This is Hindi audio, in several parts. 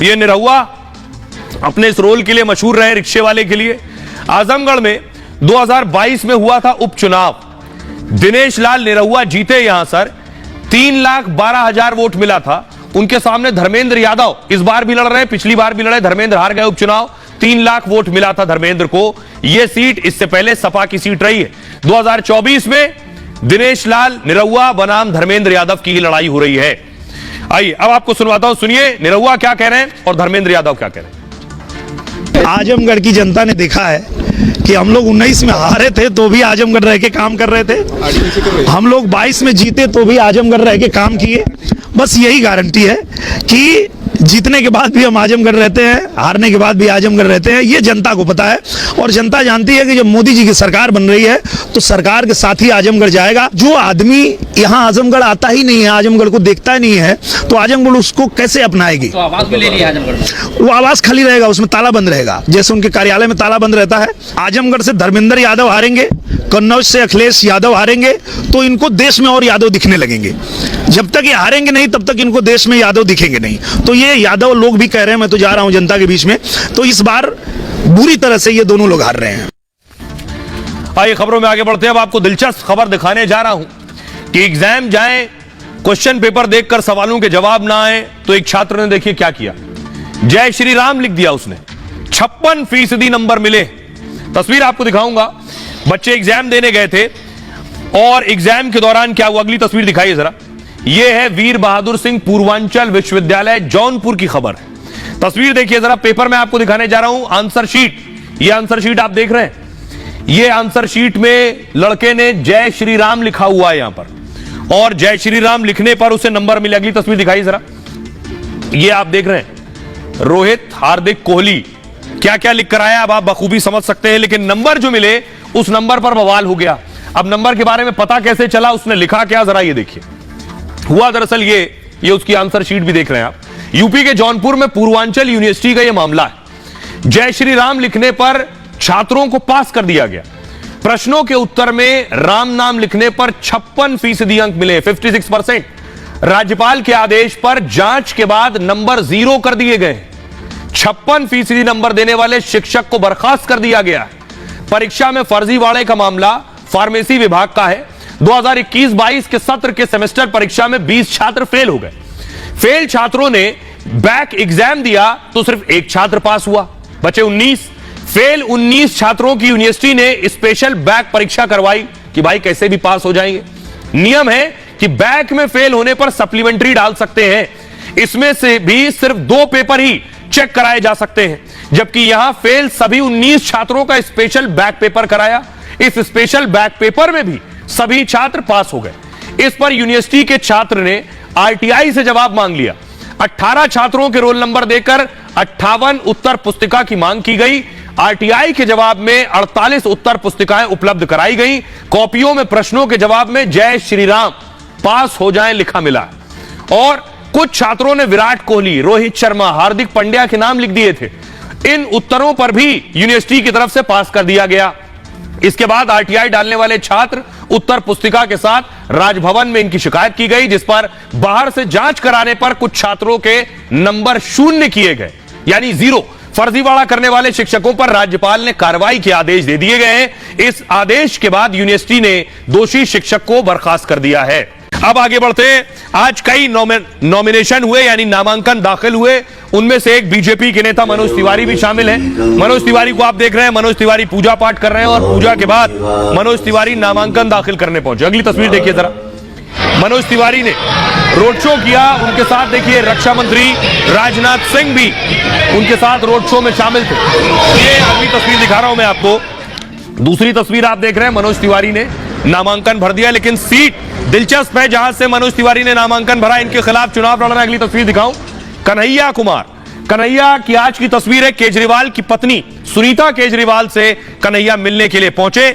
ये निरहुआ अपने इस रोल के लिए मशहूर रहे, रिक्शे वाले के लिए। आजमगढ़ में 2022 में हुआ था उपचुनाव, दिनेश लाल निरहुआ जीते यहां सर, 3,12,000 वोट मिला था। उनके सामने धर्मेंद्र यादव इस बार भी लड़ रहे हैं, पिछली बार भी लड़े, धर्मेंद्र हार गए उपचुनाव। 3 लाख वोट मिला था धर्मेंद्र को। यह सीट इससे पहले सपा की सीट रही है। 2024 में दिनेश लाल निरहुआ बनाम धर्मेंद्र यादव की लड़ाई हो रही है। आइए अब आपको सुनवाता हूं, सुनिए निरहुआ क्या कह रहे हैं और धर्मेंद्र यादव क्या कह रहे हैं। आजमगढ़ की जनता ने देखा है कि हम लोग 19 में हारे थे तो भी आजमगढ़ रह के काम कर रहे थे, हम लोग 22 में जीते तो भी आजमगढ़ रह के काम किए। बस यही गारंटी है कि जीतने के बाद भी हम आजमगढ़ रहते हैं, हारने के बाद भी आजमगढ़ रहते हैं। ये जनता को पता है और जनता जानती है कि जब मोदी जी की सरकार बन रही है तो सरकार के साथ ही आजमगढ़ जाएगा। जो आदमी यहाँ आजमगढ़ आता ही नहीं है, आजमगढ़ को देखता ही नहीं है, तो आजमगढ़ उसको कैसे अपनाएगी। तो आवास भी ले लिया आजमगढ़, वो आवास खाली रहेगा, उसमें ताला बंद रहेगा, जैसे उनके कार्यालय में ताला बंद रहता है। आजमगढ़ से धर्मेंद्र यादव हारेंगे, कन्नौज से अखिलेश यादव हारेंगे, तो इनको देश में और यादव दिखने लगेंगे। जब तक ये हारेंगे नहीं तब तक इनको देश में यादव दिखेंगे नहीं। तो ये यादव लोग भी कह रहे हैं, मैं तो जा रहा हूं जनता के बीच में, तो इस बार बुरी तरह से ये दोनों लोग हार रहे हैं। आइए खबरों में आगे बढ़ते हैं। अब आपको दिलचस्प खबर दिखाने जा रहा हूं कि एग्जाम जाए, क्वेश्चन पेपर देखकर सवालों के जवाब ना आए, तो एक छात्र ने देखिए क्या किया, जय श्री राम लिख दिया उसने, 56% नंबर मिले। तस्वीर आपको दिखाऊंगा, बच्चे एग्जाम देने गए थे और एग्जाम के दौरान क्या हुआ, अगली तस्वीर दिखाइए जरा। यह है वीर बहादुर सिंह पूर्वांचल विश्वविद्यालय जौनपुर की खबर है। तस्वीर देखिए जरा, पेपर में आपको दिखाने जा रहा हूं आंसर शीट। यह आंसर शीट आप देख रहे हैं, यह आंसर शीट में लड़के ने जय श्री राम लिखा हुआ है यहां पर, और जय श्री राम लिखने पर उसे नंबर मिले। अगली तस्वीर दिखाइए जरा, यह आप देख रहे हैं रोहित हार्दिक कोहली क्या क्या लिख कर आया, अब आप बखूबी समझ सकते हैं। लेकिन नंबर जो मिले उस नंबर पर बवाल हो गया। अब नंबर के बारे में पता कैसे चला, उसने लिखा क्या, जरा ये देखिए। हुआ दरअसल ये उसकी आंसर शीट भी देख रहे हैं आप। यूपी के जौनपुर में पूर्वांचल यूनिवर्सिटी का यह मामला है। जय श्री राम लिखने पर छात्रों को पास कर दिया गया। प्रश्नों के उत्तर में राम नाम लिखने पर 56% अंक मिले, 56%। राज्यपाल के आदेश पर जांच के बाद नंबर 0 कर दिए गए। 56% नंबर देने वाले शिक्षक को बर्खास्त कर दिया गया। परीक्षा में फर्जीवाड़े का मामला फार्मेसी विभाग का है। 2021-22 के सत्र के सेमेस्टर परीक्षा में 20 छात्र फेल हो गए। फेल छात्रों ने बैक एग्जाम दिया तो सिर्फ एक छात्र पास हुआ, बचे 19। फेल 19 छात्रों की यूनिवर्सिटी ने स्पेशल बैक परीक्षा करवाई कि भाई कैसे भी पास हो जाएंगे। नियम है कि बैक में फेल होने पर सप्लीमेंट्री डाल सकते हैं, इसमें से भी सिर्फ 2 पेपर ही चेक कराए जा सकते हैं, जबकि यहां फेल सभी 19 छात्रों का स्पेशल बैक पेपर कराया। इस स्पेशल बैक पेपर में भी सभी छात्र पास हो गए। इस पर यूनिवर्सिटी के छात्र ने आरटीआई से जवाब मांग लिया। 18 छात्रों के रोल नंबर देकर 58 उत्तर पुस्तिका की मांग की गई। आरटीआई के जवाब में 48 उत्तर पुस्तिकाएं उपलब्ध कराई गई। कॉपियों में प्रश्नों के जवाब में जय श्री राम पास हो जाएं लिखा मिला, और कुछ छात्रों ने विराट कोहली, रोहित शर्मा, हार्दिक पांड्या के नाम लिख दिए थे। इन उत्तरों पर भी यूनिवर्सिटी की तरफ से पास कर दिया गया। इसके बाद आरटीआई डालने वाले छात्र उत्तर पुस्तिका के साथ राजभवन में इनकी शिकायत की गई, जिस पर बाहर से जांच कराने पर कुछ छात्रों के नंबर 0 किए गए, यानी 0। फर्जीवाड़ा करने वाले शिक्षकों पर राज्यपाल ने कार्रवाई के आदेश दे दिए गए हैं। इस आदेश के बाद यूनिवर्सिटी ने दोषी शिक्षक को बर्खास्त कर दिया है। अब आगे बढ़ते हैं। आज कई नॉमिनेशन हुए, यानी नामांकन दाखिल हुए। उनमें से एक बीजेपी के नेता मनोज तिवारी भी शामिल हैं। मनोज तिवारी को आप देख रहे हैं, मनोज तिवारी पूजा पाठ कर रहे हैं और पूजा के बाद मनोज तिवारी नामांकन दाखिल करने पहुंचे। अगली तस्वीर देखिए जरा, मनोज तिवारी ने रोड शो किया। उनके साथ देखिए रक्षा मंत्री राजनाथ सिंह भी उनके साथ रोड शो में शामिल थे। ये अगली तस्वीर दिखा रहा हूं मैं आपको। दूसरी तस्वीर आप देख रहे हैं, मनोज तिवारी ने नामांकन भर दिया, लेकिन सीट दिलचस्प है जहां से मनोज तिवारी ने नामांकन भरा, इनके खिलाफ चुनाव लड़ रहे हैं। अगली तस्वीर दिखाऊं, कन्हैया कुमार। कन्हैया की आज की तस्वीर है, केजरीवाल की पत्नी सुनीता केजरीवाल से कन्हैया मिलने के लिए पहुंचे।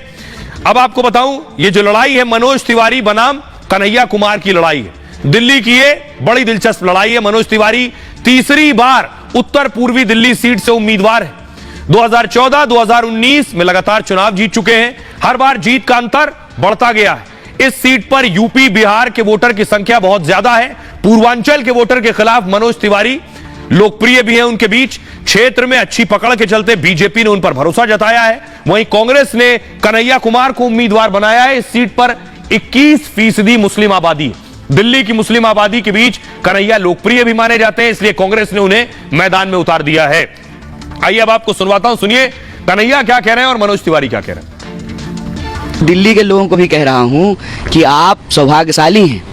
अब आपको बताऊं, ये जो लड़ाई है मनोज तिवारी बनाम कन्हैया कुमार की लड़ाई है। दिल्ली की ये बड़ी दिलचस्प लड़ाई है। मनोज तिवारी तीसरी बार उत्तर पूर्वी दिल्ली सीट से उम्मीदवार है। 2014, 2019 में लगातार चुनाव जीत चुके हैं। हर बार जीत का अंतर बढ़ता गया है। इस सीट पर यूपी बिहार के वोटर की संख्या बहुत ज्यादा है। पूर्वांचल के वोटर के खिलाफ मनोज तिवारी लोकप्रिय भी हैं उनके बीच। क्षेत्र में अच्छी पकड़ के चलते बीजेपी ने उन पर भरोसा जताया है। वहीं कांग्रेस ने कन्हैया कुमार को उम्मीदवार बनाया है। इस सीट पर 21% मुस्लिम आबादी है। दिल्ली की मुस्लिम आबादी के बीच कन्हैया लोकप्रिय भी माने जाते हैं, इसलिए कांग्रेस ने उन्हें मैदान में उतार दिया है। आइए अब आपको सुनवाता हूं, सुनिए कन्हैया क्या कह रहे हैं और मनोज तिवारी क्या कह रहे हैं। दिल्ली के लोगों को भी कह रहा हूं कि आप सौभाग्यशाली हैं,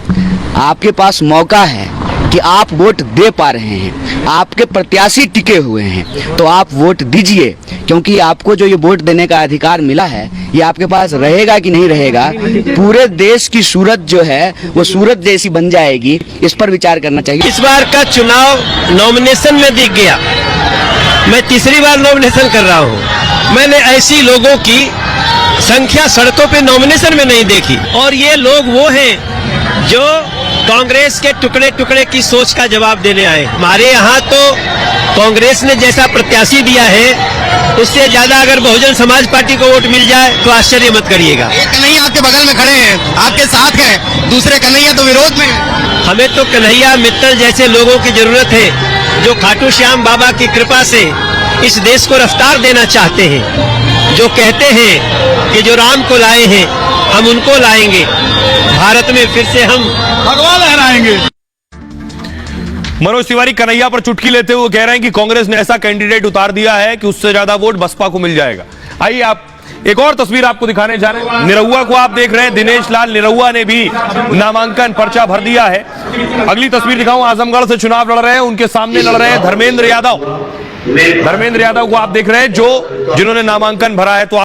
आपके पास मौका है कि आप वोट दे पा रहे हैं, आपके प्रत्याशी टिके हुए हैं, तो आप वोट दीजिए, क्योंकि आपको जो ये वोट देने का अधिकार मिला है ये आपके पास रहेगा कि नहीं रहेगा, पूरे देश की सूरत जो है वो सूरत जैसी बन जाएगी। इस पर विचार करना चाहिए। इस बार का चुनाव नॉमिनेशन में दिख गया। मैं तीसरी बार नॉमिनेशन कर रहा हूं। मैंने ऐसी लोगों की संख्या सड़कों पे नॉमिनेशन में नहीं देखी। और ये लोग वो हैं जो कांग्रेस के टुकड़े टुकड़े की सोच का जवाब देने आए। हमारे यहाँ तो कांग्रेस ने जैसा प्रत्याशी दिया है उससे ज्यादा अगर बहुजन समाज पार्टी को वोट मिल जाए तो आश्चर्य मत करिएगा। एक कन्हैया आपके बगल में खड़े हैं, आपके साथ हैं, दूसरे कन्हैया तो विरोध में हैं। हमें तो कन्हैया मित्तल जैसे लोगों की जरूरत है जो खाटू श्याम बाबा की कृपा से इस देश को रफ्तार देना चाहते हैं, जो कहते हैं कि जो राम को लाए हैं हम उनको लाएंगे, भारत में फिर से हम भगवान लहराएंगे। मनोज तिवारी कन्हैया पर चुटकी लेते हुए कह रहे हैं कि कांग्रेस ने ऐसा कैंडिडेट उतार दिया है कि उससे ज्यादा वोट बसपा को मिल जाएगा। आइए आप एक और तस्वीर आपको दिखाने जा रहे हैं। निरहुआ को आप देख रहे हैं, दिनेश लाल निरहुआ ने भी नामांकन पर्चा भर दिया है। अगली तस्वीर दिखाऊं, आजमगढ़ से चुनाव लड़ रहे हैं, उनके सामने लड़ रहे हैं धर्मेंद्र यादव। धर्मेंद्र यादव को आप देख रहे हैं जिन्होंने नामांकन भरा है। तो